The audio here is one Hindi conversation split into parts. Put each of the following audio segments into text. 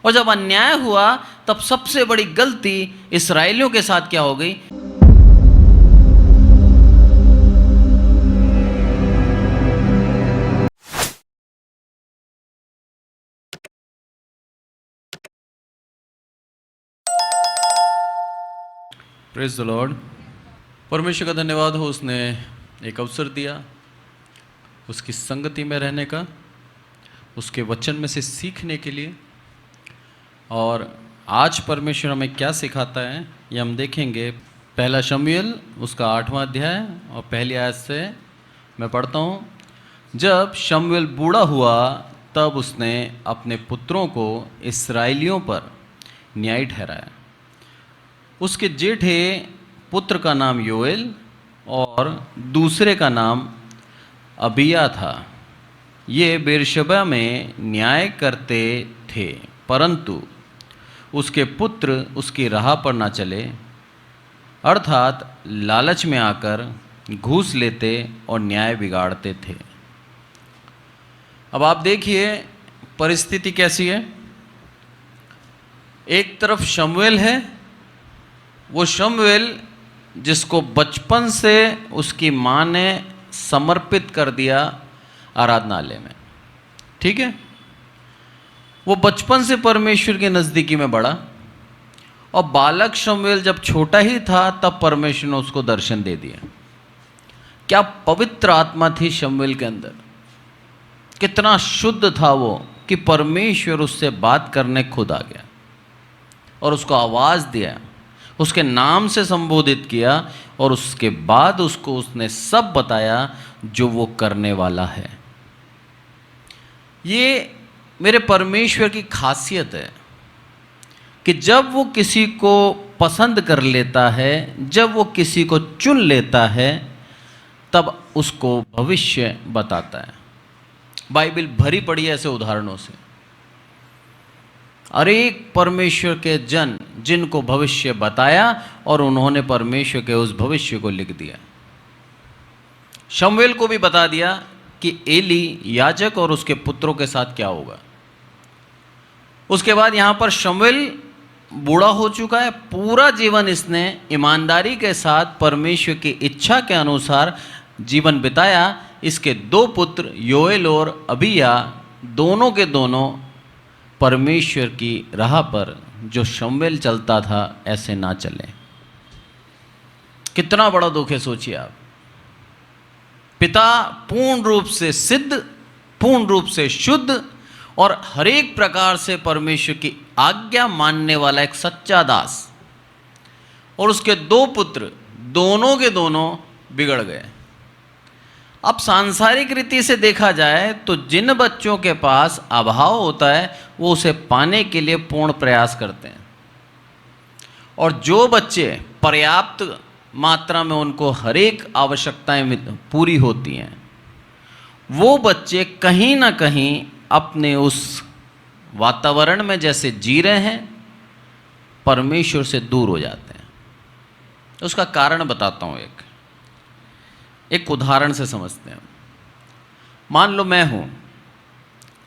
और जब अन्याय हुआ तब सबसे बड़ी गलती इस्राएलियों के साथ क्या हो गई? Praise the Lord. परमेश्वर का धन्यवाद हो, उसने एक अवसर दिया उसकी संगति में रहने का, उसके वचन में से सीखने के लिए। और आज परमेश्वर हमें क्या सिखाता है ये हम देखेंगे। पहला शमूएल उसका 8वां अध्याय और पहली आयत से मैं पढ़ता हूँ। जब शमूएल बूढ़ा हुआ तब उसने अपने पुत्रों को इस्राएलियों पर न्यायी ठहराया। उसके जेठे पुत्र का नाम योएल और दूसरे का नाम अबिया था। ये बेरशेबा में न्याय करते थे, परंतु उसके पुत्र उसकी राह पर ना चले, अर्थात लालच में आकर घूस लेते और न्याय बिगाड़ते थे। अब आप देखिए परिस्थिति कैसी है। एक तरफ शमूएल है, वो शमूएल जिसको बचपन से उसकी माँ ने समर्पित कर दिया आराधनालय में, ठीक है। वो बचपन से परमेश्वर के नज़दीकी में बढ़ा और बालक शमूएल जब छोटा ही था तब परमेश्वर ने उसको दर्शन दे दिया। क्या पवित्र आत्मा थी शमूएल के अंदर, कितना शुद्ध था वो कि परमेश्वर उससे बात करने खुद आ गया और उसको आवाज़ दिया, उसके नाम से संबोधित किया और उसके बाद उसको उसने सब बताया जो वो करने वाला है। ये मेरे परमेश्वर की खासियत है कि जब वो किसी को पसंद कर लेता है, जब वो किसी को चुन लेता है, तब उसको भविष्य बताता है। बाइबल भरी पड़ी है ऐसे उदाहरणों से। अनेक परमेश्वर के जन जिनको भविष्य बताया और उन्होंने परमेश्वर के उस भविष्य को लिख दिया। शमूएल को भी बता दिया कि एली याजक और उसके पुत्रों के साथ क्या होगा। उसके बाद यहाँ पर शमूएल बूढ़ा हो चुका है, पूरा जीवन इसने ईमानदारी के साथ परमेश्वर की इच्छा के अनुसार जीवन बिताया। इसके दो पुत्र योएल और अबिया दोनों के दोनों परमेश्वर की राह पर जो शमूएल चलता था ऐसे ना चले। कितना बड़ा दुख है, सोचिए आप। पिता पूर्ण रूप से सिद्ध, पूर्ण रूप से शुद्ध और हर एक प्रकार से परमेश्वर की आज्ञा मानने वाला एक सच्चा दास, और उसके दो पुत्र दोनों के दोनों बिगड़ गए। अब सांसारिक रीति से देखा जाए तो जिन बच्चों के पास अभाव होता है वो उसे पाने के लिए पूर्ण प्रयास करते हैं, और जो बच्चे पर्याप्त मात्रा में उनको हर एक आवश्यकताएं पूरी होती हैं, वो बच्चे कहीं ना कहीं अपने उस वातावरण में जैसे जी रहे हैं परमेश्वर से दूर हो जाते हैं। उसका कारण बताता हूँ, एक उदाहरण से समझते हैं। मान लो मैं हूँ,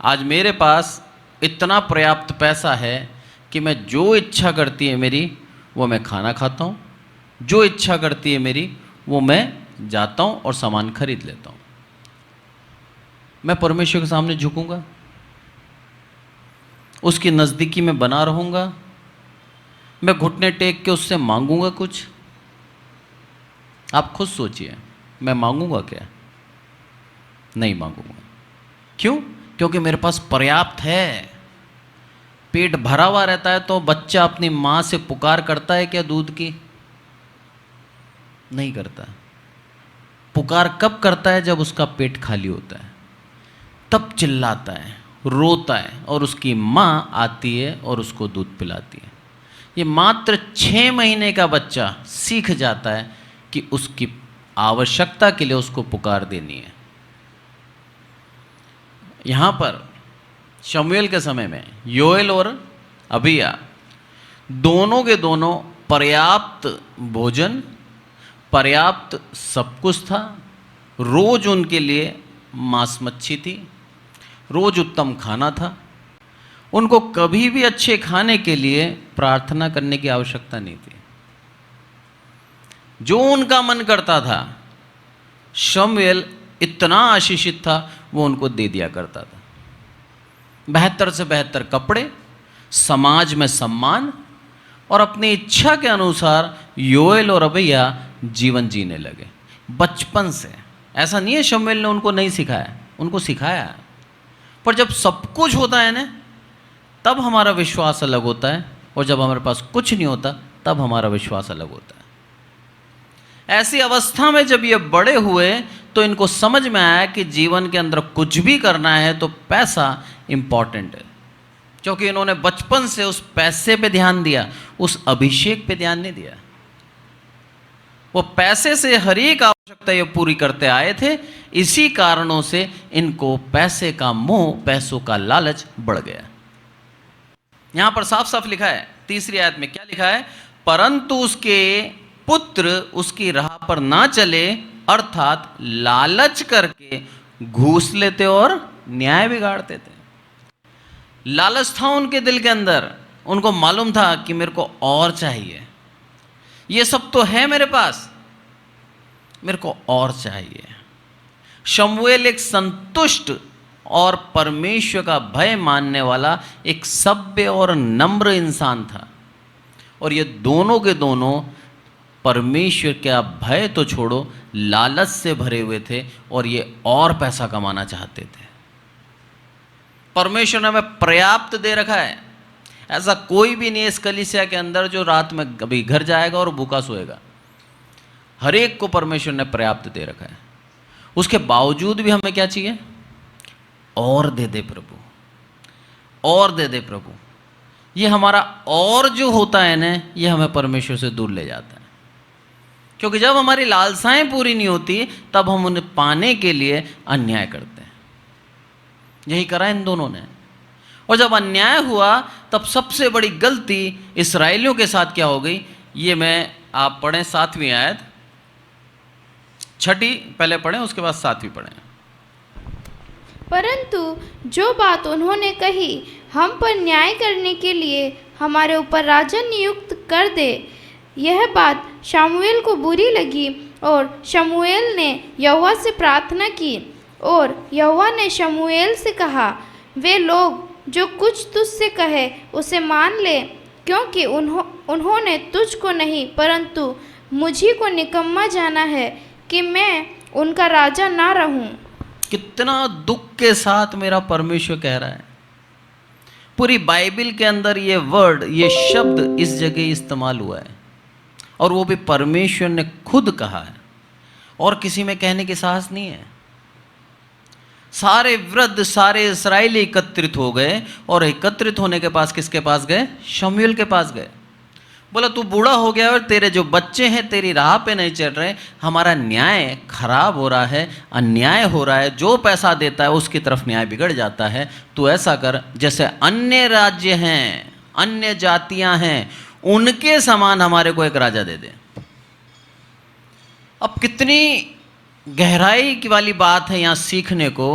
आज मेरे पास इतना पर्याप्त पैसा है कि मैं जो इच्छा करती है मेरी वो मैं खाना खाता हूँ, जो इच्छा करती है मेरी वो मैं जाता हूँ और सामान खरीद लेता हूँ। मैं परमेश्वर के सामने झुकूंगा, उसकी नज़दीकी में बना रहूँगा, मैं घुटने टेक के उससे मांगूंगा कुछ? आप खुद सोचिए, मैं मांगूंगा क्या? नहीं मांगूंगा। क्यों? क्योंकि मेरे पास पर्याप्त है, पेट भरा हुआ रहता है। तो बच्चा अपनी माँ से पुकार करता है क्या दूध की? नहीं करता। पुकार कब करता है? जब उसका पेट खाली होता है, तब चिल्लाता है, रोता है, और उसकी माँ आती है और उसको दूध पिलाती है। ये मात्र 6 महीने का बच्चा सीख जाता है कि उसकी आवश्यकता के लिए उसको पुकार देनी है। यहाँ पर शमूएल के समय में योएल और अबिया दोनों के दोनों पर्याप्त भोजन, पर्याप्त सब कुछ था। रोज उनके लिए मांस मच्छी थी, रोज उत्तम खाना था, उनको कभी भी अच्छे खाने के लिए प्रार्थना करने की आवश्यकता नहीं थी। जो उनका मन करता था, शमूएल इतना आशीषित था, वो उनको दे दिया करता था। 72 से 72 कपड़े, समाज में सम्मान, और अपनी इच्छा के अनुसार योएल और अबैया जीवन जीने लगे बचपन से। ऐसा नहीं है शमूएल ने उनको नहीं सिखाया, उनको सिखाया। पर जब सब कुछ होता है ना, तब हमारा विश्वास अलग होता है, और जब हमारे पास कुछ नहीं होता तब हमारा विश्वास अलग होता है। ऐसी अवस्था में जब ये बड़े हुए तो इनको समझ में आया कि जीवन के अंदर कुछ भी करना है तो पैसा इंपॉर्टेंट है, क्योंकि इन्होंने बचपन से उस पैसे पे ध्यान दिया, उस अभिषेक पे ध्यान नहीं दिया। वो पैसे से हर एक आवश्यकता ये पूरी करते आए थे। इसी कारणों से इनको पैसे का मोह, पैसों का लालच बढ़ गया। यहां पर साफ साफ लिखा है 3री आयत में, क्या लिखा है? परंतु उसके पुत्र उसकी राह पर ना चले, अर्थात लालच करके घूस लेते और न्याय बिगाड़ते थे। लालच था उनके दिल के अंदर, उनको मालूम था कि मेरे को और चाहिए, ये सब तो है मेरे पास, मेरे को और चाहिए। शमूएल एक संतुष्ट और परमेश्वर का भय मानने वाला एक सभ्य और नम्र इंसान था, और ये दोनों के दोनों परमेश्वर का भय तो छोड़ो, लालच से भरे हुए थे, और ये और पैसा कमाना चाहते थे। परमेश्वर ने हमें पर्याप्त दे रखा है। ऐसा कोई भी नहीं है इस कलीसिया के अंदर जो रात में कभी घर जाएगा और भूखा सोएगा। हर एक को परमेश्वर ने पर्याप्त दे रखा है। उसके बावजूद भी हमें क्या चाहिए? और दे दे प्रभु, और दे दे प्रभु। ये हमारा और जो होता है ना, ये हमें परमेश्वर से दूर ले जाता है, क्योंकि जब हमारी लालसाएं पूरी नहीं होती तब हम उन्हें पाने के लिए अन्याय करते हैं। यही करा इन दोनों ने। और जब अन्याय हुआ तब सबसे बड़ी गलती इस्राएलियों के साथ क्या हो गई, ये आप पढ़ें 7वीं आयत, 6ठी पहले पढ़ें, उसके बाद 7वीं पढ़ें। परंतु जो बात उन्होंने कही, हम पर न्याय करने के लिए हमारे ऊपर राजा नियुक्त कर दे, यह बात शमूएल को बुरी लगी, और शमूएल ने यहोवा से प्रार्थना की। और यहोवा ने शमूएल से कहा, वे लोग जो कुछ तुझसे कहे उसे मान ले, क्योंकि उन्होंने तुझको नहीं परंतु मुझी को निकम्मा जाना है कि मैं उनका राजा ना रहूं। कितना दुख के साथ मेरा परमेश्वर कह रहा है। पूरी बाइबल के अंदर ये वर्ड, ये शब्द इस जगह इस्तेमाल हुआ है, और वो भी परमेश्वर ने खुद कहा है, और किसी में कहने की साहस नहीं है। सारे वृद्ध, सारे इस्राएली एकत्रित हो गए, और एकत्रित होने के पास किसके पास गए? शमूएल के पास गए। बोला तू बूढ़ा हो गया और तेरे जो बच्चे हैं तेरी राह पे नहीं चल रहे, हमारा न्याय खराब हो रहा है, अन्याय हो रहा है, जो पैसा देता है उसकी तरफ न्याय बिगड़ जाता है। तू ऐसा कर, जैसे अन्य राज्य हैं, अन्य जातियां हैं, उनके समान हमारे को एक राजा दे दे। अब कितनी गहराई की वाली बात है यहाँ सीखने को,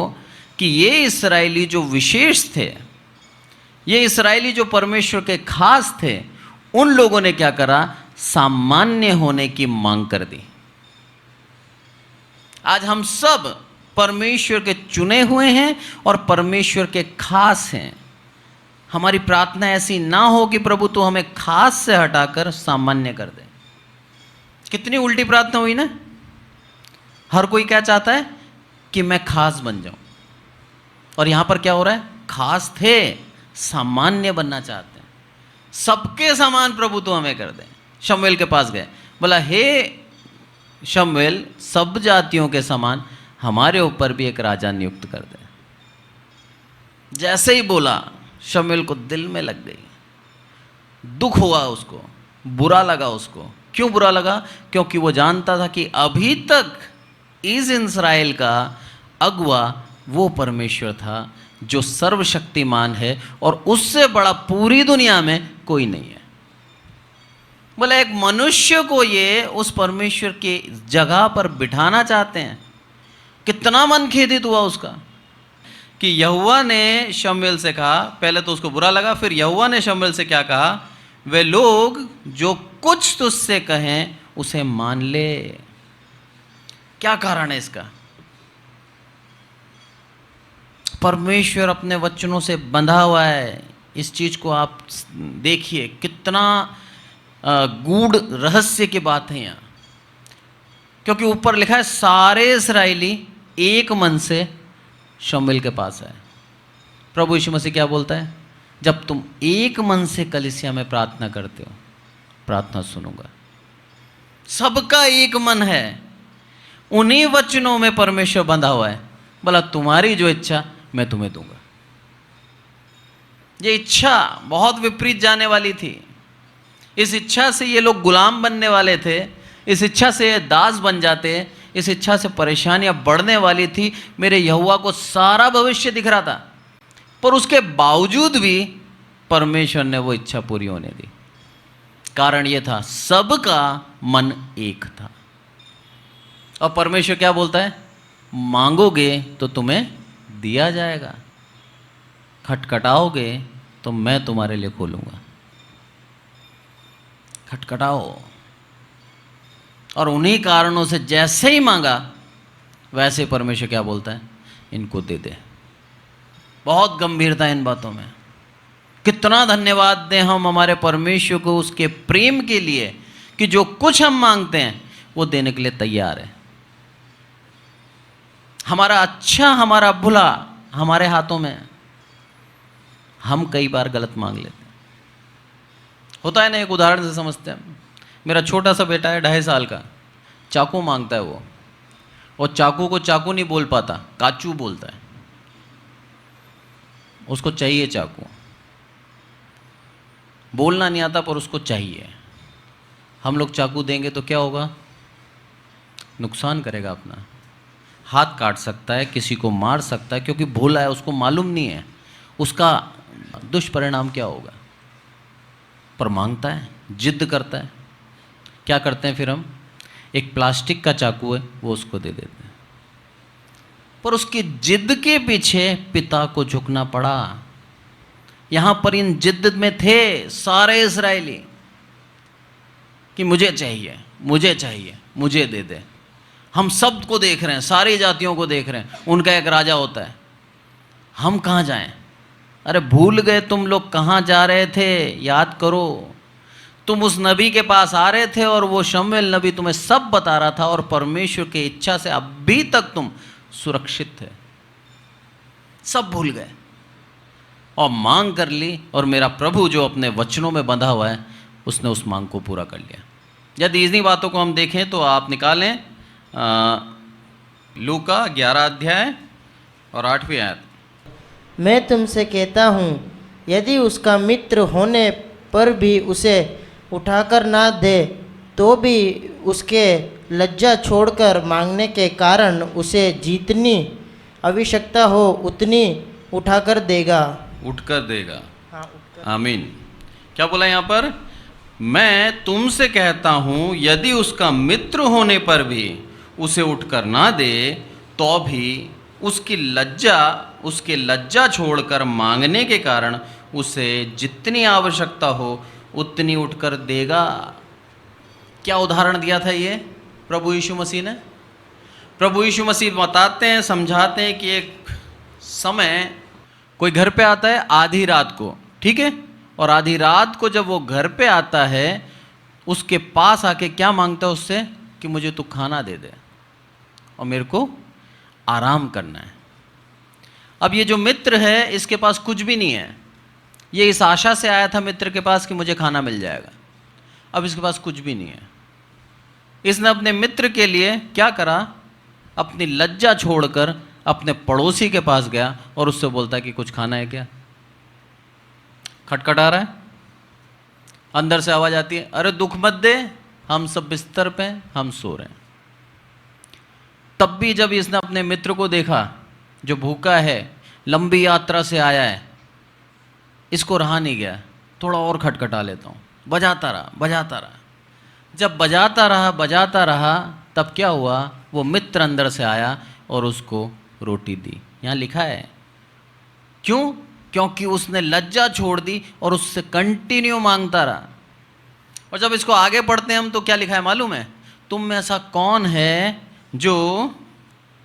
कि ये इस्राएली जो विशेष थे, ये इस्राएली जो परमेश्वर के खास थे, उन लोगों ने क्या करा? सामान्य होने की मांग कर दी। आज हम सब परमेश्वर के चुने हुए हैं और परमेश्वर के खास हैं। हमारी प्रार्थना ऐसी ना हो कि प्रभु तू हमें खास से हटाकर सामान्य कर दे। कितनी उल्टी प्रार्थना हुई ना। हर कोई क्या चाहता है कि मैं खास बन जाऊं, और यहां पर क्या हो रहा है? खास थे, सामान्य बनना चाहते हैं। सबके समान प्रभु तो हमें कर दे। शमूएल के पास गए, बोला हे शमूएल, सब जातियों के समान हमारे ऊपर भी एक राजा नियुक्त कर दे। जैसे ही बोला, शमूएल को दिल में लग गई, दुख हुआ उसको, बुरा लगा उसको। क्यों बुरा लगा? क्योंकि वो जानता था कि अभी तक इस इस्राएल का अगुआ वो परमेश्वर था जो सर्वशक्तिमान है, और उससे बड़ा पूरी दुनिया में कोई नहीं है। बोला एक मनुष्य को ये उस परमेश्वर की जगह पर बिठाना चाहते हैं। कितना मन खेदित हुआ उसका कि यहोवा ने शमूएल से कहा, पहले तो उसको बुरा लगा, फिर यहोवा ने शमूएल से क्या कहा, वे लोग जो कुछ तुझसे कहें उसे मान ले। क्या कारण है इसका? परमेश्वर अपने वचनों से बंधा हुआ है। इस चीज को आप देखिए, कितना गूढ़ रहस्य की बात है यहाँ। क्योंकि ऊपर लिखा है सारे इस्राएली एक मन से शमूएल के पास आए। प्रभु यीशु मसीह क्या बोलता है? जब तुम एक मन से कलीसिया में प्रार्थना करते हो, प्रार्थना सुनूंगा। सबका एक मन है, उन्हीं वचनों में परमेश्वर बंधा हुआ है। बोला तुम्हारी जो इच्छा मैं तुम्हें दूंगा। ये इच्छा बहुत विपरीत जाने वाली थी। इस इच्छा से ये लोग गुलाम बनने वाले थे, इस इच्छा से ये दास बन जाते, इस इच्छा से परेशानियां बढ़ने वाली थी। मेरे यहोवा को सारा भविष्य दिख रहा था, पर उसके बावजूद भी परमेश्वर ने वो इच्छा पूरी होने दी। कारण ये था, सबका मन एक था। और परमेश्वर क्या बोलता है? मांगोगे तो तुम्हें दिया जाएगा, खटखटाओगे तो मैं तुम्हारे लिए खोलूंगा। खटखटाओ। और उन्हीं कारणों से जैसे ही मांगा वैसे परमेश्वर क्या बोलता है? इनको दे दे। बहुत गंभीरता इन बातों में। कितना धन्यवाद दें हम हमारे परमेश्वर को उसके प्रेम के लिए कि जो कुछ हम मांगते हैं वो देने के लिए तैयार है। हमारा अच्छा हमारा बुरा हमारे हाथों में है। हम कई बार गलत मांग लेते हैं। होता है ना, एक उदाहरण से समझते हैं। मेरा छोटा सा बेटा है 2.5 साल का, चाकू मांगता है वो, और चाकू को चाकू नहीं बोल पाता, काचू बोलता है। उसको चाहिए चाकू, बोलना नहीं आता पर उसको चाहिए। हम लोग चाकू देंगे तो क्या होगा? नुकसान करेगा अपना, हाथ काट सकता है, किसी को मार सकता है, क्योंकि भोला है, उसको मालूम नहीं है उसका दुष्परिणाम क्या होगा। पर मांगता है, जिद करता है। क्या करते हैं फिर हम? एक प्लास्टिक का चाकू है वो उसको दे देते हैं। पर उसकी जिद के पीछे पिता को झुकना पड़ा। यहां पर इन जिद में थे सारे इस्राएली कि मुझे चाहिए, मुझे चाहिए, मुझे दे दे। हम सब को देख रहे हैं, सारी जातियों को देख रहे हैं, उनका एक राजा होता है। हम कहाँ जाएं? अरे भूल गए तुम लोग कहाँ जा रहे थे? याद करो, तुम उस नबी के पास आ रहे थे और वो शमूएल नबी तुम्हें सब बता रहा था, और परमेश्वर की इच्छा से अभी तक तुम सुरक्षित थे। सब भूल गए और मांग कर ली, और मेरा प्रभु जो अपने वचनों में बंधा हुआ है उसने उस मांग को पूरा कर लिया। यदि इन्हीं बातों को हम देखें तो आप निकालें लूका 11 अध्याय और 8वीं आयत। मैं तुमसे कहता हूँ, यदि उसका मित्र होने पर भी उसे उठाकर ना दे, तो भी उसके लज्जा छोड़कर मांगने के कारण उसे जितनी आवश्यकता हो उतनी उठाकर देगा। उठकर देगा। हाँ, उठकर। आमीन। क्या बोला यहाँ पर? मैं तुमसे कहता हूँ, यदि उसका मित्र होने पर भी उसे उठकर ना दे, तो भी उसकी लज्जा छोड़कर मांगने के कारण उसे जितनी आवश्यकता हो उतनी उठकर देगा। क्या उदाहरण दिया था ये प्रभु यीशु मसीह ने? प्रभु यीशु मसीह बताते हैं, समझाते हैं कि एक समय कोई घर पे आता है आधी रात को, ठीक है, और आधी रात को जब वो घर पे आता है उसके पास आके क्या मांगता है उससे? कि मुझे तू खाना दे दे और मेरे को आराम करना है। अब ये जो मित्र है इसके पास कुछ भी नहीं है। ये इस आशा से आया था मित्र के पास कि मुझे खाना मिल जाएगा। अब इसके पास कुछ भी नहीं है। इसने अपने मित्र के लिए क्या करा? अपनी लज्जा छोड़कर अपने पड़ोसी के पास गया और उससे बोलता है कि कुछ खाना है क्या? खटखटा रहा है, अंदर से आवाज आती है, अरे दुख मत दे, हम सब बिस्तर पे, हम सो रहे हैं। तब भी जब इसने अपने मित्र को देखा जो भूखा है, लंबी यात्रा से आया है, इसको रहा नहीं गया, थोड़ा और खटखटा लेता हूँ। बजाता रहा। जब बजाता रहा तब क्या हुआ? वो मित्र अंदर से आया और उसको रोटी दी। यहाँ लिखा है क्यों? क्योंकि उसने लज्जा छोड़ दी और उससे कंटिन्यू मांगता रहा। और जब इसको आगे पढ़ते हैं हम तो क्या लिखा है मालूम है? तुम में ऐसा कौन है जो,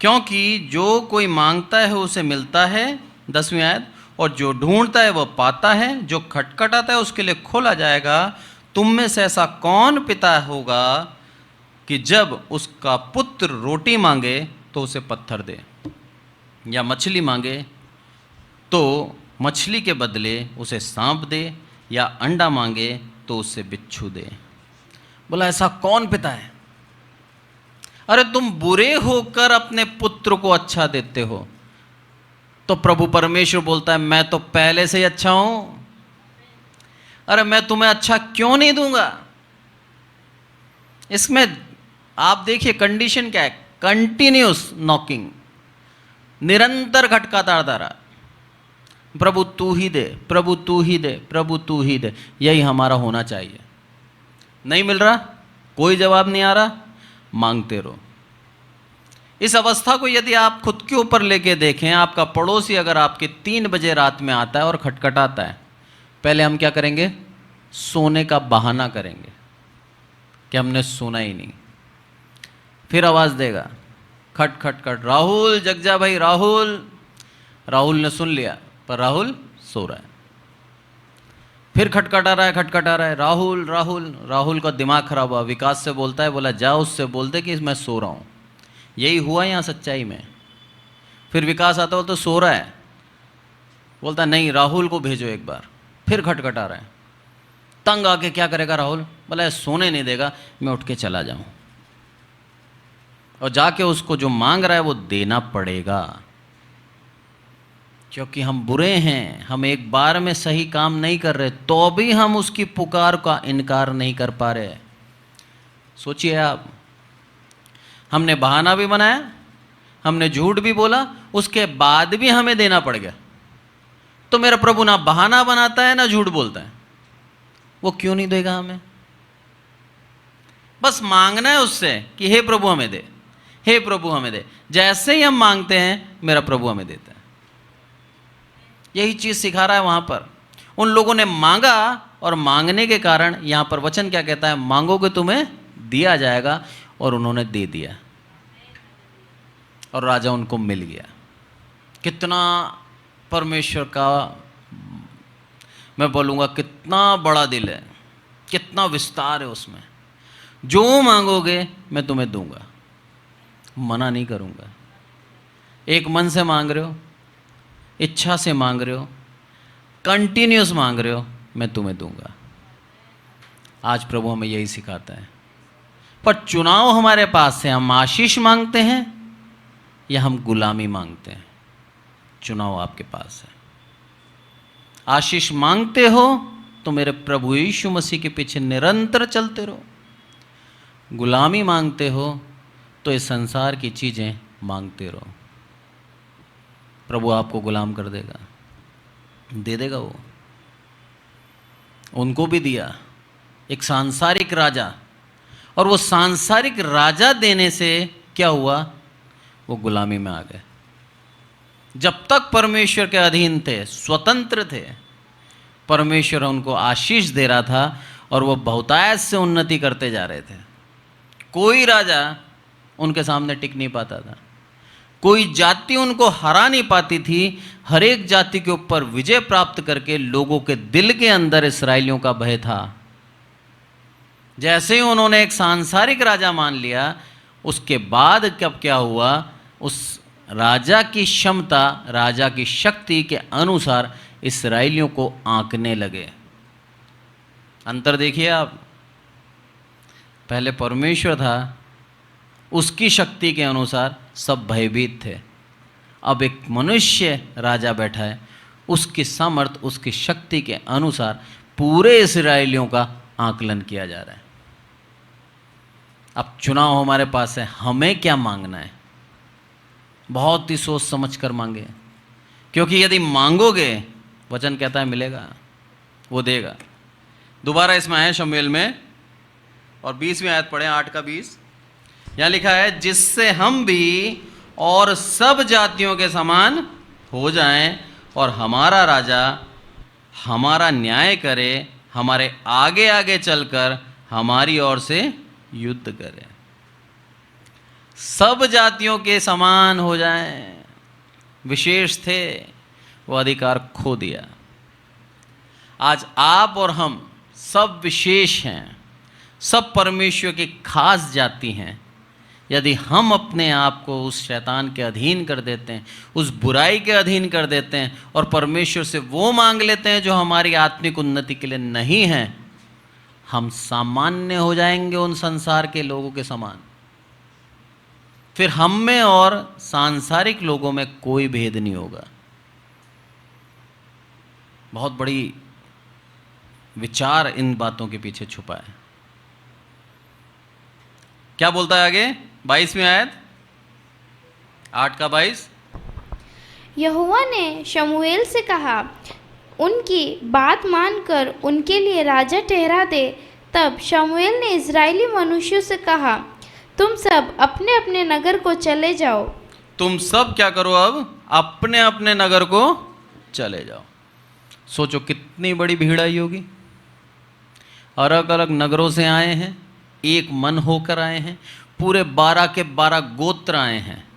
क्योंकि जो कोई मांगता है उसे मिलता है, 10वीं आयत, और जो ढूंढता है वह पाता है, जो खटखटाता है उसके लिए खोला जाएगा। तुम में से ऐसा कौन पिता होगा कि जब उसका पुत्र रोटी मांगे तो उसे पत्थर दे, या मछली मांगे तो मछली के बदले उसे सांप दे, या अंडा मांगे तो उसे बिच्छू दे। बोला ऐसा कौन पिता है? अरे तुम बुरे होकर अपने पुत्र को अच्छा देते हो, तो प्रभु परमेश्वर बोलता है मैं तो पहले से ही अच्छा हूं। अरे मैं तुम्हें अच्छा क्यों नहीं दूंगा? इसमें आप देखिए कंडीशन क्या है, कंटिन्यूस नॉकिंग, निरंतर खटकाता रहा, प्रभु तू ही दे, प्रभु तू ही दे, प्रभु तू ही दे। यही हमारा होना चाहिए। नहीं मिल रहा, कोई जवाब नहीं आ रहा, मांगते रहो। इस अवस्था को यदि आप खुद के ऊपर लेके देखें, आपका पड़ोसी अगर आपके 3 बजे रात में आता है और खटखटाता है, पहले हम क्या करेंगे? सोने का बहाना करेंगे कि हमने सोना ही नहीं। फिर आवाज़ देगा खट खट खट, राहुल जग जा भाई राहुल। राहुल ने सुन लिया पर राहुल सो रहा है। फिर खटखटा रहा है, खटखटा रहा है, राहुल राहुल। राहुल का दिमाग खराब हुआ, विकास से बोलता है, बोला जा उससे बोल दे कि मैं सो रहा हूँ। यही हुआ यहाँ सच्चाई में। फिर विकास आता हो तो सो रहा है, बोलता नहीं राहुल को भेजो एक बार। फिर खटखटा रहा है, तंग आके क्या करेगा राहुल? बोला सोने नहीं देगा, मैं उठ के चला जाऊँ, और जाके उसको जो मांग रहा है वो देना पड़ेगा, क्योंकि हम बुरे हैं। हम एक बार में सही काम नहीं कर रहे, तो भी हम उसकी पुकार का इनकार नहीं कर पा रहे। सोचिए आप, हमने बहाना भी बनाया, हमने झूठ भी बोला, उसके बाद भी हमें देना पड़ गया। तो मेरा प्रभु ना बहाना बनाता है ना झूठ बोलता है, वो क्यों नहीं देगा हमें? बस मांगना है उससे कि हे प्रभु हमें दे, हे प्रभु हमें दे। जैसे ही हम मांगते हैं मेरा प्रभु हमें देता है। यही चीज सिखा रहा है वहां पर। उन लोगों ने मांगा, और मांगने के कारण यहां पर वचन क्या कहता है? मांगोगे तुम्हें दिया जाएगा, और उन्होंने दे दिया, और राजा उनको मिल गया। कितना परमेश्वर का, मैं बोलूँगा कितना बड़ा दिल है, कितना विस्तार है उसमें। जो मांगोगे मैं तुम्हें दूंगा, मना नहीं करूँगा। एक मन से मांग रहे हो, इच्छा से मांग रहे हो, कंटिन्यूस मांग रहे हो, मैं तुम्हें दूंगा। आज प्रभु हमें यही सिखाता है। पर चुनाव हमारे पास है, हम आशीष मांगते हैं या हम गुलामी मांगते हैं। चुनाव आपके पास है। आशीष मांगते हो तो मेरे प्रभु यीशु मसीह के पीछे निरंतर चलते रहो। गुलामी मांगते हो तो इस संसार की चीज़ें मांगते रहो। प्रभु आपको गुलाम कर देगा, दे देगा। वो उनको भी दिया, एक सांसारिक राजा, और वो सांसारिक राजा देने से क्या हुआ? वो गुलामी में आ गए। जब तक परमेश्वर के अधीन थे, स्वतंत्र थे, परमेश्वर उनको आशीष दे रहा था, और वो बहुतायत से उन्नति करते जा रहे थे। कोई राजा उनके सामने टिक नहीं पाता था, कोई जाति उनको हरा नहीं पाती थी। हर एक जाति के ऊपर विजय प्राप्त करके लोगों के दिल के अंदर इस्राएलियों का भय था। जैसे ही उन्होंने एक सांसारिक राजा मान लिया, उसके बाद कब क्या हुआ? उस राजा की क्षमता, राजा की शक्ति के अनुसार इस्राएलियों को आंकने लगे। अंतर देखिए आप, पहले परमेश्वर था, उसकी शक्ति के अनुसार सब भयभीत थे। अब एक मनुष्य राजा बैठा है, उसकी सामर्थ, उसकी शक्ति के अनुसार पूरे इस्राएलियों का आकलन किया जा रहा है। अब चुनाव हमारे पास है, हमें क्या मांगना है? बहुत ही सोच समझ कर मांगे, क्योंकि यदि मांगोगे, वचन कहता है मिलेगा, वो देगा। दोबारा इसमें आए शमूएल में, और 20वीं आयत पढ़ें, 8 का 20। यहाँ लिखा है, जिससे हम भी और सब जातियों के समान हो जाएं और हमारा राजा हमारा न्याय करे, हमारे आगे आगे चलकर हमारी ओर से युद्ध करे, सब जातियों के समान हो जाएं। विशेष थे, वो अधिकार खो दिया। आज आप और हम सब विशेष हैं, सब परमेश्वर की खास जाति हैं। यदि हम अपने आप को उस शैतान के अधीन कर देते हैं, उस बुराई के अधीन कर देते हैं और परमेश्वर से वो मांग लेते हैं जो हमारी आत्मिक उन्नति के लिए नहीं है, हम सामान्य हो जाएंगे उन संसार के लोगों के समान। फिर हम में और सांसारिक लोगों में कोई भेद नहीं होगा। बहुत बड़ी विचार इन बातों के पीछे छुपा है। क्या बोलता है आगे 22वीं आयत, 8 का 22। यहोवा ने शमूएल से कहा, उनकी बात मानकर उनके लिए राजा ठहरा दे। तब शमूएल ने इज़राइली मनुष्यों से कहा, तुम सब अपने अपने नगर को चले जाओ। तुम सब क्या करो, अब अपने अपने नगर को चले जाओ। सोचो कितनी बड़ी भीड़ आई होगी, अलग अलग नगरों से आए हैं, एक मन होकर आए हैं, पूरे 12 के 12 गोत्र आए हैं,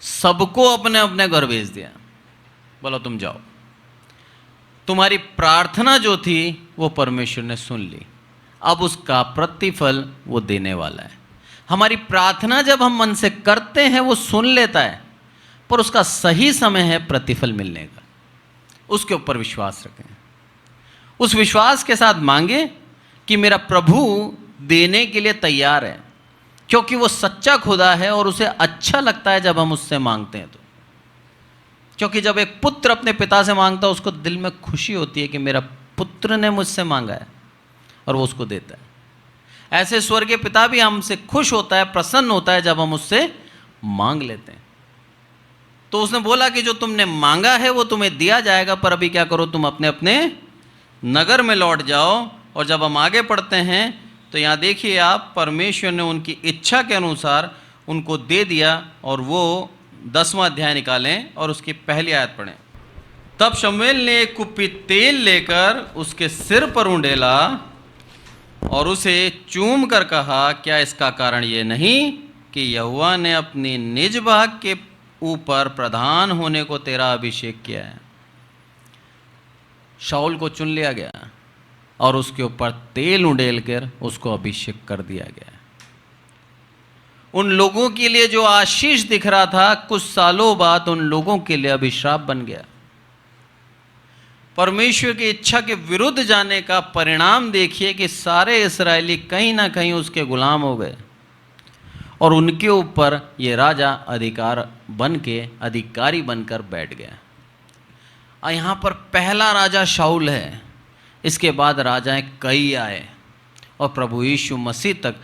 सबको अपने अपने घर भेज दिया। बोलो तुम जाओ। तुम्हारी प्रार्थना जो थी वो परमेश्वर ने सुन ली, अब उसका प्रतिफल वो देने वाला है। हमारी प्रार्थना जब हम मन से करते हैं वो सुन लेता है, पर उसका सही समय है प्रतिफल मिलने का। उसके ऊपर विश्वास रखें, उस विश्वास के साथ मांगे कि मेरा प्रभु देने के लिए तैयार है, क्योंकि वो सच्चा खुदा है और उसे अच्छा लगता है जब हम उससे मांगते हैं तो। क्योंकि जब एक पुत्र अपने पिता से मांगता है, उसको दिल में खुशी होती है कि मेरा पुत्र ने मुझसे मांगा है, और वो उसको देता है। ऐसे स्वर्गीय पिता भी हमसे खुश होता है, प्रसन्न होता है जब हम उससे मांग लेते हैं। तो उसने बोला कि जो तुमने मांगा है वो तुम्हें दिया जाएगा, पर अभी क्या करो, तुम अपने अपने नगर में लौट जाओ। और जब हम आगे पढ़ते हैं तो यहाँ देखिए आप, परमेश्वर ने उनकी इच्छा के अनुसार उनको दे दिया। और वो 10वां अध्याय निकालें और उसकी पहली आयत पढ़ें। तब शमूएल ने एक कुप्पी तेल लेकर उसके सिर पर उंडेला और उसे चूम कर कहा, क्या इसका कारण ये नहीं कि यहोवा ने अपनी निज भाग के ऊपर प्रधान होने को तेरा अभिषेक किया है। शाऊल को चुन लिया गया और उसके ऊपर तेल उंडेल कर उसको अभिषेक कर दिया गया। उन लोगों के लिए जो आशीष दिख रहा था, कुछ सालों बाद उन लोगों के लिए अभिशाप बन गया। परमेश्वर की इच्छा के विरुद्ध जाने का परिणाम देखिए कि सारे इस्राएली कहीं ना कहीं उसके गुलाम हो गए और उनके ऊपर ये राजा अधिकारी बनकर बैठ गया। और यहाँ पर पहला राजा शाऊल है, इसके बाद राजाएं कई आए और प्रभु यीशु मसीह तक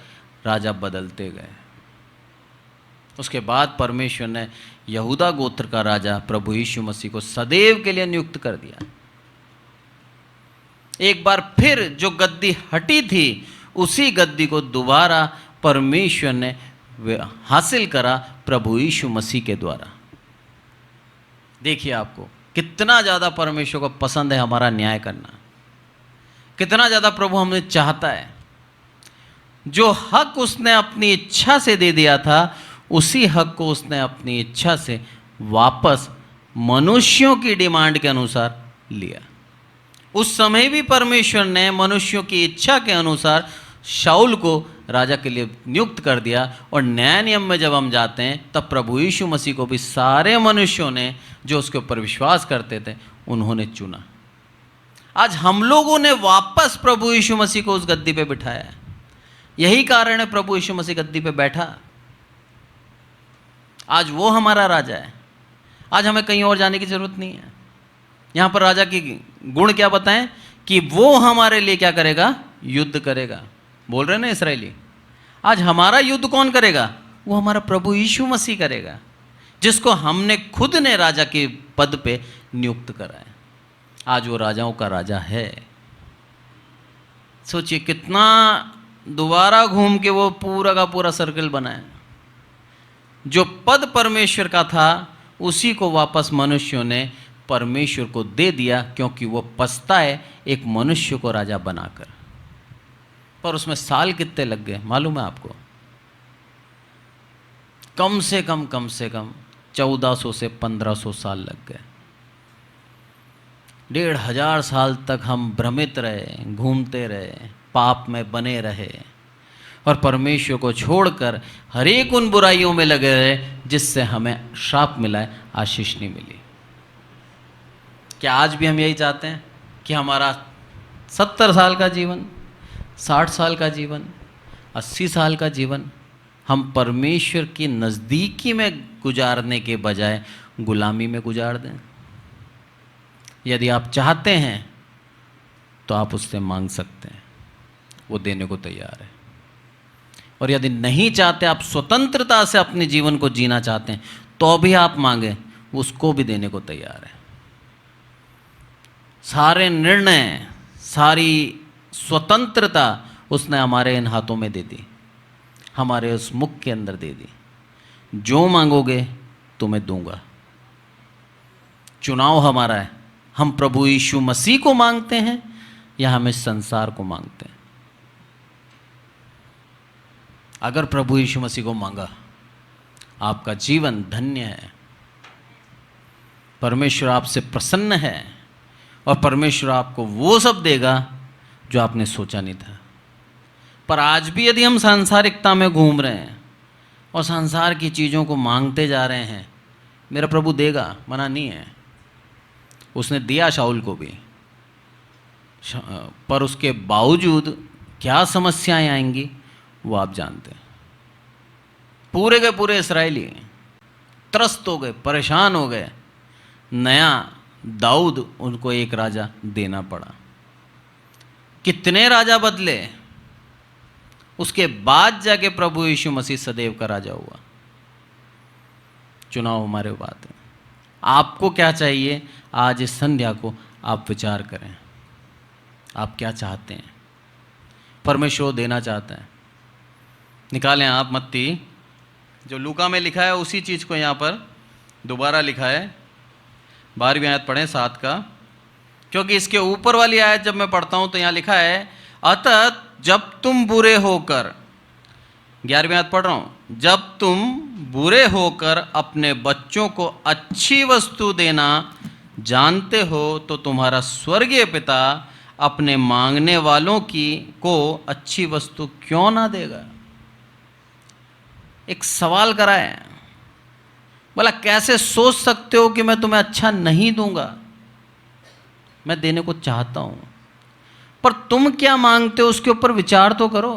राजा बदलते गए। उसके बाद परमेश्वर ने यहूदा गोत्र का राजा प्रभु यीशु मसीह को सदैव के लिए नियुक्त कर दिया। एक बार फिर जो गद्दी हटी थी, उसी गद्दी को दोबारा परमेश्वर ने हासिल करा प्रभु यीशु मसीह के द्वारा। देखिए आपको कितना ज़्यादा परमेश्वर को पसंद है हमारा न्याय करना, कितना ज़्यादा प्रभु हमें चाहता है। जो हक उसने अपनी इच्छा से दे दिया था, उसी हक को उसने अपनी इच्छा से वापस मनुष्यों की डिमांड के अनुसार लिया। उस समय भी परमेश्वर ने मनुष्यों की इच्छा के अनुसार शाऊल को राजा के लिए नियुक्त कर दिया। और न्याय नियम में जब हम जाते हैं, तब प्रभु यीशु मसीह को भी सारे मनुष्यों ने जो उसके ऊपर विश्वास करते थे, उन्होंने चुना। आज हम लोगों ने वापस प्रभु यीशु मसीह को उस गद्दी पे बिठाया है। यही कारण है प्रभु यीशु मसीह गद्दी पे बैठा। आज वो हमारा राजा है। आज हमें कहीं और जाने की जरूरत नहीं है। यहाँ पर राजा की गुण क्या बताएं कि वो हमारे लिए क्या करेगा, युद्ध करेगा। बोल रहे ना इस्राएली, आज हमारा युद्ध कौन करेगा? वो हमारा प्रभु यीशु मसीह करेगा, जिसको हमने खुद ने राजा के पद पे नियुक्त करा है। आज वो राजाओं का राजा है। सोचिए कितना दोबारा घूम के वो पूरा का पूरा सर्कल बनाया। जो पद परमेश्वर का था, उसी को वापस मनुष्यों ने परमेश्वर को दे दिया, क्योंकि वो पछता है एक मनुष्य को राजा बनाकर। पर उसमें साल कितने लग गए मालूम है आपको? कम से कम 1400 से 1500 साल लग गए। 1500 साल तक हम भ्रमित रहे, घूमते रहे, पाप में बने रहे और परमेश्वर को छोड़कर हर एक उन बुराइयों में लगे रहे जिससे हमें श्राप मिला है, आशीष नहीं मिली। क्या आज भी हम यही चाहते हैं कि हमारा 70 साल का जीवन, 60 साल का जीवन, 80 साल का जीवन हम परमेश्वर की नज़दीकी में गुजारने के बजाय गुलामी में गुजार दें? यदि आप चाहते हैं तो आप उससे मांग सकते हैं, वो देने को तैयार है। और यदि नहीं चाहते, आप स्वतंत्रता से अपने जीवन को जीना चाहते हैं, तो भी आप मांगें, उसको भी देने को तैयार है। सारे निर्णय, सारी स्वतंत्रता उसने हमारे इन हाथों में दे दी, हमारे उस मुख के अंदर दे दी। जो मांगोगे तुम्हें दूंगा। चुनाव हमारा है, हम प्रभु यीशु मसीह को मांगते हैं या हम इस संसार को मांगते हैं। अगर प्रभु यीशु मसीह को मांगा, आपका जीवन धन्य है। परमेश्वर आपसे प्रसन्न है और परमेश्वर आपको वो सब देगा जो आपने सोचा नहीं था। पर आज भी यदि हम सांसारिकता में घूम रहे हैं और संसार की चीज़ों को मांगते जा रहे हैं, मेरा प्रभु देगा, मना नहीं है। उसने दिया शाऊल को भी, पर उसके बावजूद क्या समस्याएं आएंगी वो आप जानते हैं। पूरे के पूरे इस्राएली त्रस्त हो गए, परेशान हो गए। नया दाऊद उनको एक राजा देना पड़ा। कितने राजा बदले, उसके बाद जाके प्रभु यीशु मसीह सदैव का राजा हुआ। चुनाव हमारे बात है। आपको क्या चाहिए? आज इस संध्या को आप विचार करें, आप क्या चाहते हैं? परमेश्वर देना चाहता है। निकालें आप मत्ती, जो लूका में लिखा है उसी चीज़ को यहाँ पर दोबारा लिखा है। 12वीं आयत पढ़ें 7 का, क्योंकि इसके ऊपर वाली आयत जब मैं पढ़ता हूँ तो यहाँ लिखा है, अतः जब तुम बुरे होकर, 11वीं आयत पढ़ रहा हूँ, जब तुम बुरे होकर अपने बच्चों को अच्छी वस्तु देना जानते हो तो तुम्हारा स्वर्गीय पिता अपने मांगने वालों को अच्छी वस्तु क्यों ना देगा? एक सवाल करा है, बोला कैसे सोच सकते हो कि मैं तुम्हें अच्छा नहीं दूंगा? मैं देने को चाहता हूं, पर तुम क्या मांगते हो उसके ऊपर विचार तो करो।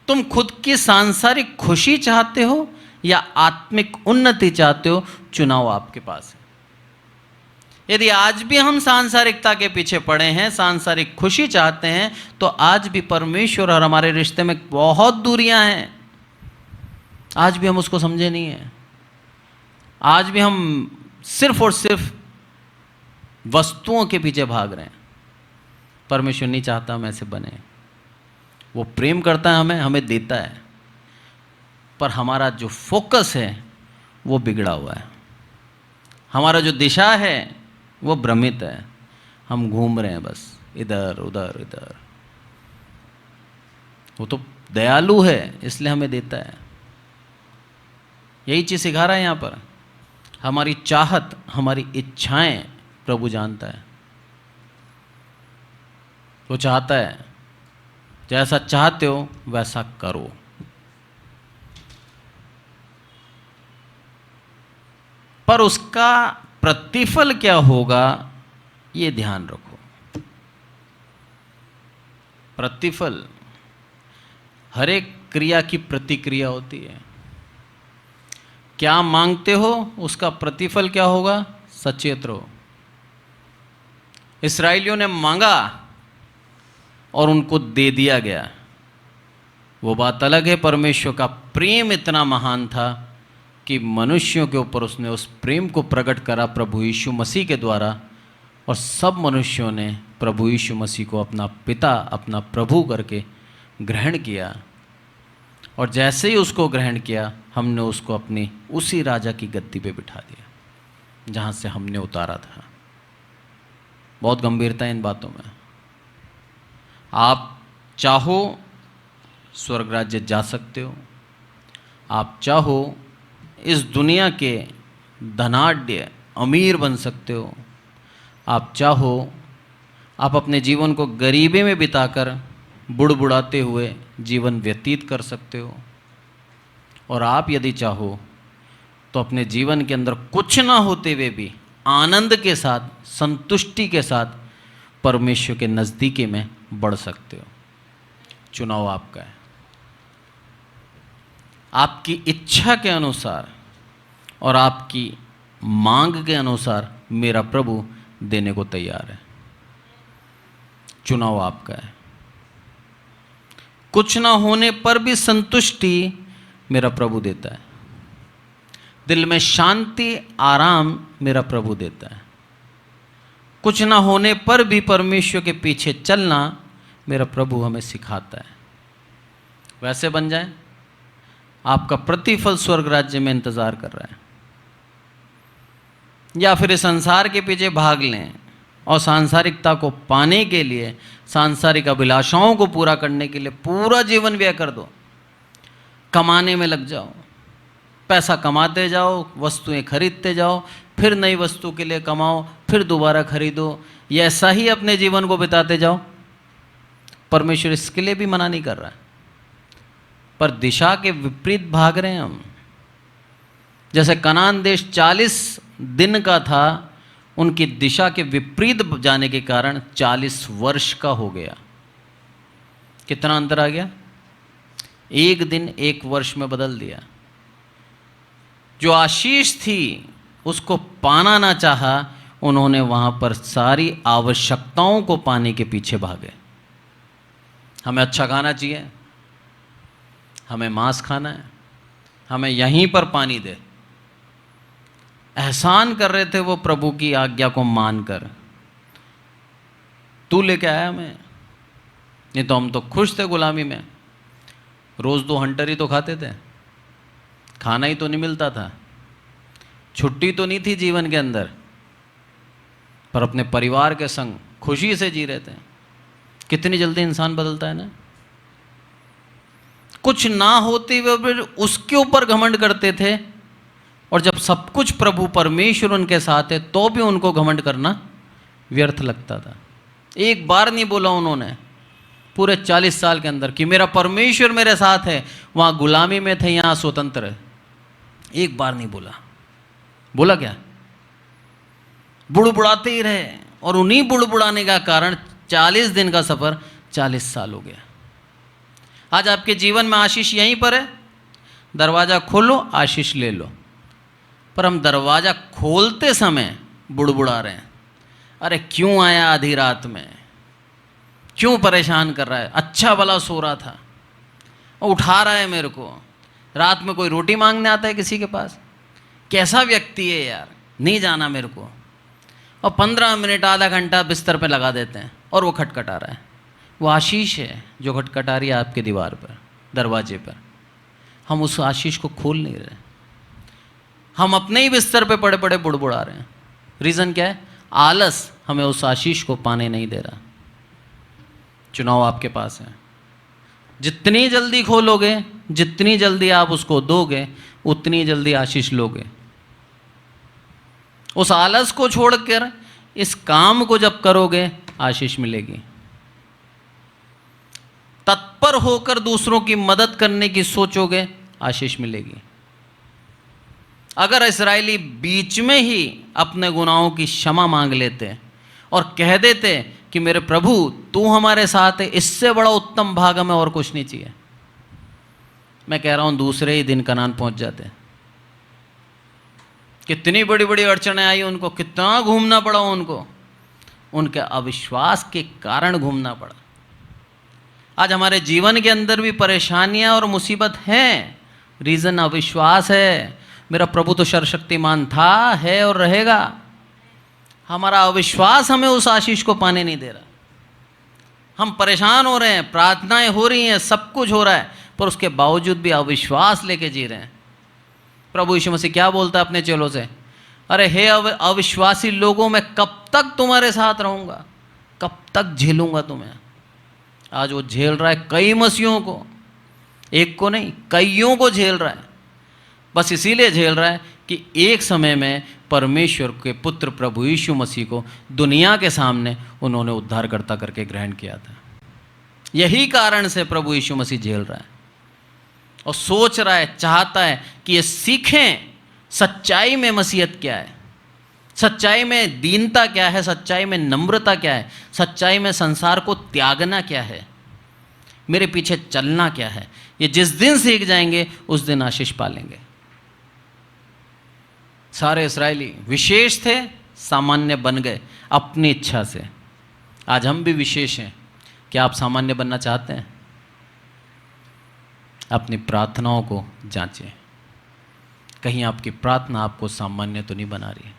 तुम खुद की सांसारिक खुशी चाहते हो या आत्मिक उन्नति चाहते हो? चुनाव आपके पास है। यदि आज भी हम सांसारिकता के पीछे पड़े हैं, सांसारिक खुशी चाहते हैं, तो आज भी परमेश्वर और हमारे रिश्ते में बहुत दूरियां हैं। आज भी हम उसको समझे नहीं हैं। आज भी हम सिर्फ और सिर्फ वस्तुओं के पीछे भाग रहे हैं। परमेश्वर नहीं चाहता हम ऐसे बने। वो प्रेम करता है, हमें देता है, पर हमारा जो फोकस है वो बिगड़ा हुआ है। हमारा जो दिशा है वो भ्रमित है। हम घूम रहे हैं बस इधर उधर इधर। वो तो दयालु है इसलिए हमें देता है। यही चीज़ सिखा रहा है यहाँ पर। हमारी चाहत, हमारी इच्छाएं प्रभु जानता है। वो चाहता है जैसा चाहते हो वैसा करो। पर उसका प्रतिफल क्या होगा ये ध्यान रखो। प्रतिफल, हर एक क्रिया की प्रतिक्रिया होती है। क्या मांगते हो उसका प्रतिफल क्या होगा, सचेत रहो। इस्राएलियों ने मांगा और उनको दे दिया गया, वो बात अलग है। परमेश्वर का प्रेम इतना महान था कि मनुष्यों के ऊपर उसने उस प्रेम को प्रकट करा प्रभु यीशु मसीह के द्वारा, और सब मनुष्यों ने प्रभु यीशु मसीह को अपना पिता, अपना प्रभु करके ग्रहण किया। और जैसे ही उसको ग्रहण किया, हमने उसको अपनी उसी राजा की गद्दी पे बिठा दिया। जहाँ से हमने उतारा था। बहुत गंभीरता है इन बातों में। आप चाहो स्वर्ग राज्य जा सकते हो, आप चाहो इस दुनिया के धनाढ्य अमीर बन सकते हो, आप चाहो आप अपने जीवन को गरीबी में बिताकर बुड़बुड़ाते हुए जीवन व्यतीत कर सकते हो, और आप यदि चाहो तो अपने जीवन के अंदर कुछ ना होते हुए भी आनंद के साथ, संतुष्टि के साथ परमेश्वर के नज़दीकी में बढ़ सकते हो। चुनाव आपका है। आपकी इच्छा के अनुसार और आपकी मांग के अनुसार मेरा प्रभु देने को तैयार है। चुनाव आपका है। कुछ ना होने पर भी संतुष्टि मेरा प्रभु देता है। दिल में शांति, आराम मेरा प्रभु देता है। कुछ ना होने पर भी परमेश्वर के पीछे चलना मेरा प्रभु हमें सिखाता है। वैसे बन जाए, आपका प्रतिफल स्वर्ग राज्य में इंतजार कर रहा है। या फिर इस संसार के पीछे भाग लें और सांसारिकता को पाने के लिए, सांसारिक अभिलाषाओं को पूरा करने के लिए पूरा जीवन व्यय कर दो। कमाने में लग जाओ, पैसा कमाते जाओ, वस्तुएं खरीदते जाओ, फिर नई वस्तु के लिए कमाओ, फिर दोबारा खरीदो, ये ऐसा ही अपने जीवन को बिताते जाओ। परमेश्वर इसके लिए भी मना नहीं कर रहा है, पर दिशा के विपरीत भाग रहे हैं हम। जैसे कनान देश 40 दिन का था, उनकी दिशा के विपरीत जाने के कारण 40 वर्ष का हो गया। कितना अंतर आ गया? एक दिन एक वर्ष में बदल दिया। जो आशीष थी उसको पाना ना चाहा, उन्होंने वहां पर सारी आवश्यकताओं को पाने के पीछे भागे। हमें अच्छा खाना चाहिए, हमें मांस खाना है, हमें यहीं पर पानी दे। एहसान कर रहे थे वो प्रभु की आज्ञा को मानकर। तू लेके आया हमें, नहीं तो हम तो खुश थे गुलामी में। रोज 2 हंटर ही तो खाते थे, खाना ही तो नहीं मिलता था, छुट्टी तो नहीं थी जीवन के अंदर, पर अपने परिवार के संग खुशी से जी रहे थे। कितनी जल्दी इंसान बदलता है ना। कुछ ना होते हुए फिर उसके ऊपर घमंड करते थे, और जब सब कुछ प्रभु परमेश्वर उनके साथ है तो भी उनको घमंड करना व्यर्थ लगता था। एक बार नहीं बोला उन्होंने पूरे 40 साल के अंदर कि मेरा परमेश्वर मेरे साथ है। वहाँ गुलामी में थे, यहाँ स्वतंत्र है। एक बार नहीं बोला। बोला क्या? बुड़बुड़ाते ही रहे, और उन्हीं बुड़बुड़ाने का कारण 40 दिन का सफ़र 40 साल हो गया। आज आपके जीवन में आशीष यहीं पर है। दरवाज़ा खोलो, आशीष ले लो। पर हम दरवाज़ा खोलते समय बुड़बुड़ा रहे हैं। अरे क्यों आया आधी रात में, क्यों परेशान कर रहा है, अच्छा भला सो रहा था, उठा रहा है मेरे को। रात में कोई रोटी मांगने आता है किसी के पास? कैसा व्यक्ति है यार, नहीं जाना मेरे को। और 15 मिनट आधा घंटा बिस्तर पे लगा देते हैं और वो खटखटा रहा है। वो आशीष है जो खटखटा रही है आपके दीवार पर, दरवाजे पर। हम उस आशीष को खोल नहीं रहे। हम अपने ही बिस्तर पे पड़े पड़े बुड़बुड़ा रहे हैं। रीज़न क्या है? आलस हमें उस आशीष को पाने नहीं दे रहा। चुनाव आपके पास है। जितनी जल्दी खोलोगे, जितनी जल्दी आप उसको दोगे, उतनी जल्दी आशीष लोगे। उस आलस को छोड़कर इस काम को जब करोगे, आशीष मिलेगी। तत्पर होकर दूसरों की मदद करने की सोचोगे, आशीष मिलेगी। अगर इस्राएली बीच में ही अपने गुनाहों की क्षमा मांग लेते और कह देते कि मेरे प्रभु तू हमारे साथ है, इससे बड़ा उत्तम भाग हमें और कुछ नहीं चाहिए, मैं कह रहा हूं दूसरे ही दिन कनान पहुंच जाते। कितनी बड़ी बड़ी अड़चनें आई उनको, कितना घूमना पड़ा उनको, उनके अविश्वास के कारण घूमना पड़ा। आज हमारे जीवन के अंदर भी परेशानियां और मुसीबत हैं, रीज़न अविश्वास है। मेरा प्रभु तो सर्वशक्तिमान था, है और रहेगा। हमारा अविश्वास हमें उस आशीष को पाने नहीं दे रहा। हम परेशान हो रहे हैं, प्रार्थनाएं हो रही हैं, सब कुछ हो रहा है, पर उसके बावजूद भी अविश्वास लेके जी रहे हैं। प्रभु यीशु मसीह क्या बोलता है अपने चेलों से? अरे हे अविश्वासी लोगों, मैं कब तक तुम्हारे साथ रहूंगा, कब तक झेलूंगा तुम्हें। आज वो झेल रहा है कई मसीहों को, एक को नहीं, कईयों को झेल रहा है। बस इसीलिए झेल रहा है कि एक समय में परमेश्वर के पुत्र प्रभु यीशु मसीह को दुनिया के सामने उन्होंने उद्धारकर्ता करके ग्रहण किया था। यही कारण से प्रभु यीशु मसीह झेल रहा है और सोच रहा है, चाहता है कि ये सीखें सच्चाई में मसीहत क्या है, सच्चाई में दीनता क्या है, सच्चाई में नम्रता क्या है, सच्चाई में संसार को त्यागना क्या है, मेरे पीछे चलना क्या है। ये जिस दिन सीख जाएंगे उस दिन आशीष पालेंगे। सारे इस्राएली विशेष थे, सामान्य बन गए अपनी इच्छा से। आज हम भी विशेष हैं। क्या आप सामान्य बनना चाहते हैं? अपनी प्रार्थनाओं को जांचें, कहीं आपकी प्रार्थना आपको सामान्य तो नहीं बना रही है,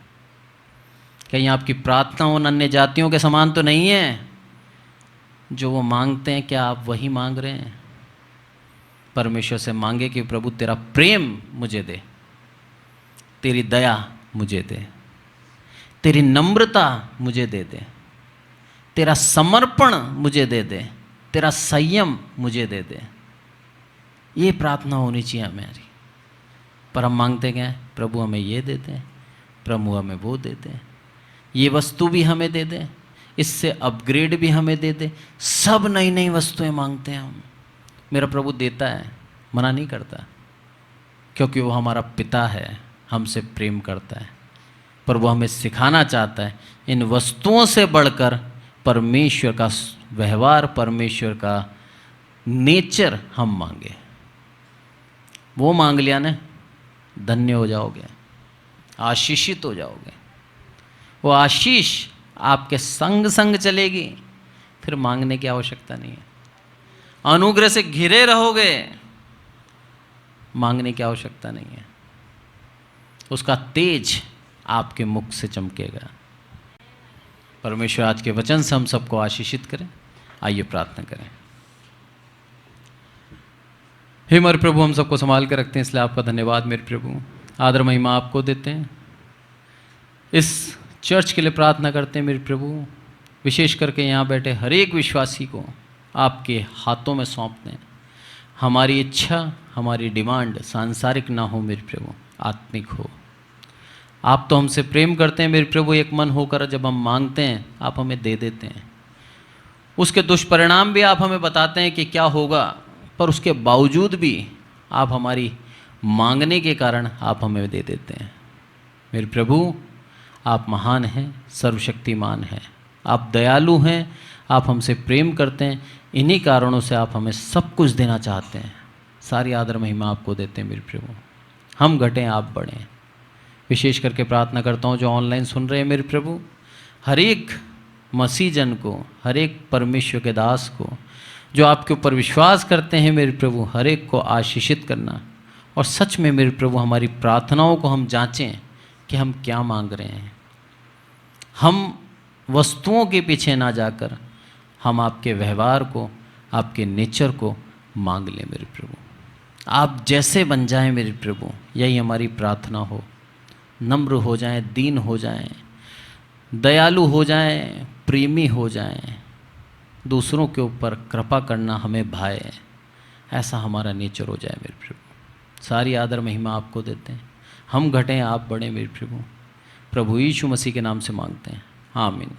कहीं आपकी प्रार्थना उन अन्य जातियों के समान तो नहीं है जो वो मांगते हैं। क्या आप वही मांग रहे हैं? परमेश्वर से मांगे कि प्रभु तेरा प्रेम मुझे दे, तेरी दया मुझे दे, तेरी नम्रता मुझे दे दे, तेरा समर्पण मुझे दे दे, तेरा संयम मुझे दे दे। ये प्रार्थना होनी चाहिए हमारी। पर हम मांगते क्या है? प्रभु हमें ये दे दे, प्रभु हमें वो दे दे, ये वस्तु भी हमें दे दे, इससे अपग्रेड भी हमें दे दे। सब नई नई वस्तुएं मांगते हैं हम। मेरा प्रभु देता है, मना नहीं करता, क्योंकि वो हमारा पिता है, हमसे प्रेम करता है। पर वो हमें सिखाना चाहता है इन वस्तुओं से बढ़कर परमेश्वर का व्यवहार, परमेश्वर का नेचर हम मांगे। वो मांग लिया ना, धन्य हो जाओगे, आशीषित हो जाओगे। वो आशीष आपके संग संग चलेगी, फिर मांगने की आवश्यकता नहीं है। अनुग्रह से घिरे रहोगे, मांगने की आवश्यकता नहीं है। उसका तेज आपके मुख से चमकेगा। परमेश्वर आज के वचन से हम सबको आशीषित करें। आइए प्रार्थना करें। हे हमारे प्रभु, हम सबको संभाल कर रखते हैं, इसलिए आपका धन्यवाद मेरे प्रभु। आदर महिमा आपको देते हैं। इस चर्च के लिए प्रार्थना करते हैं मेरे प्रभु। विशेष करके यहाँ बैठे हर एक विश्वासी को आपके हाथों में सौंपते हैं। हमारी इच्छा, हमारी डिमांड सांसारिक ना हो मेरे प्रभु, आत्मिक हो। आप तो हमसे प्रेम करते हैं मेरे प्रभु, एक मन होकर जब हम मांगते हैं आप हमें दे देते हैं। उसके दुष्परिणाम भी आप हमें बताते हैं कि क्या होगा, पर उसके बावजूद भी आप हमारी मांगने के कारण आप हमें दे देते हैं। मेरे प्रभु, आप महान हैं, सर्वशक्तिमान हैं, आप दयालु हैं, आप हमसे प्रेम करते हैं। इन्हीं कारणों से आप हमें सब कुछ देना चाहते हैं। सारी आदर महिमा आपको देते हैं मेरे प्रभु। हम घटें आप बढ़ें। विशेष करके प्रार्थना करता हूँ जो ऑनलाइन सुन रहे हैं मेरे प्रभु, हर एक मसीह जन को, हर एक परमेश्वर के दास को जो आपके ऊपर विश्वास करते हैं मेरे प्रभु, हर एक को आशीषित करना। और सच में मेरे प्रभु हमारी प्रार्थनाओं को हम जांचें कि हम क्या मांग रहे हैं। हम वस्तुओं के पीछे ना जाकर हम आपके व्यवहार को, आपके नेचर को मांग लें मेरे प्रभु। आप जैसे बन जाएं मेरे प्रभु, यही हमारी प्रार्थना हो। नम्र हो जाएं, दीन हो जाएं, दयालु हो जाएं, प्रेमी हो जाएं, दूसरों के ऊपर कृपा करना हमें भाए, ऐसा हमारा नेचर हो जाए मेरे प्रभु। सारी आदर महिमा आपको देते हैं। हम घटें आप बढ़ें मेरे प्रभु। प्रभु यीशु मसीह के नाम से मांगते हैं, आमीन।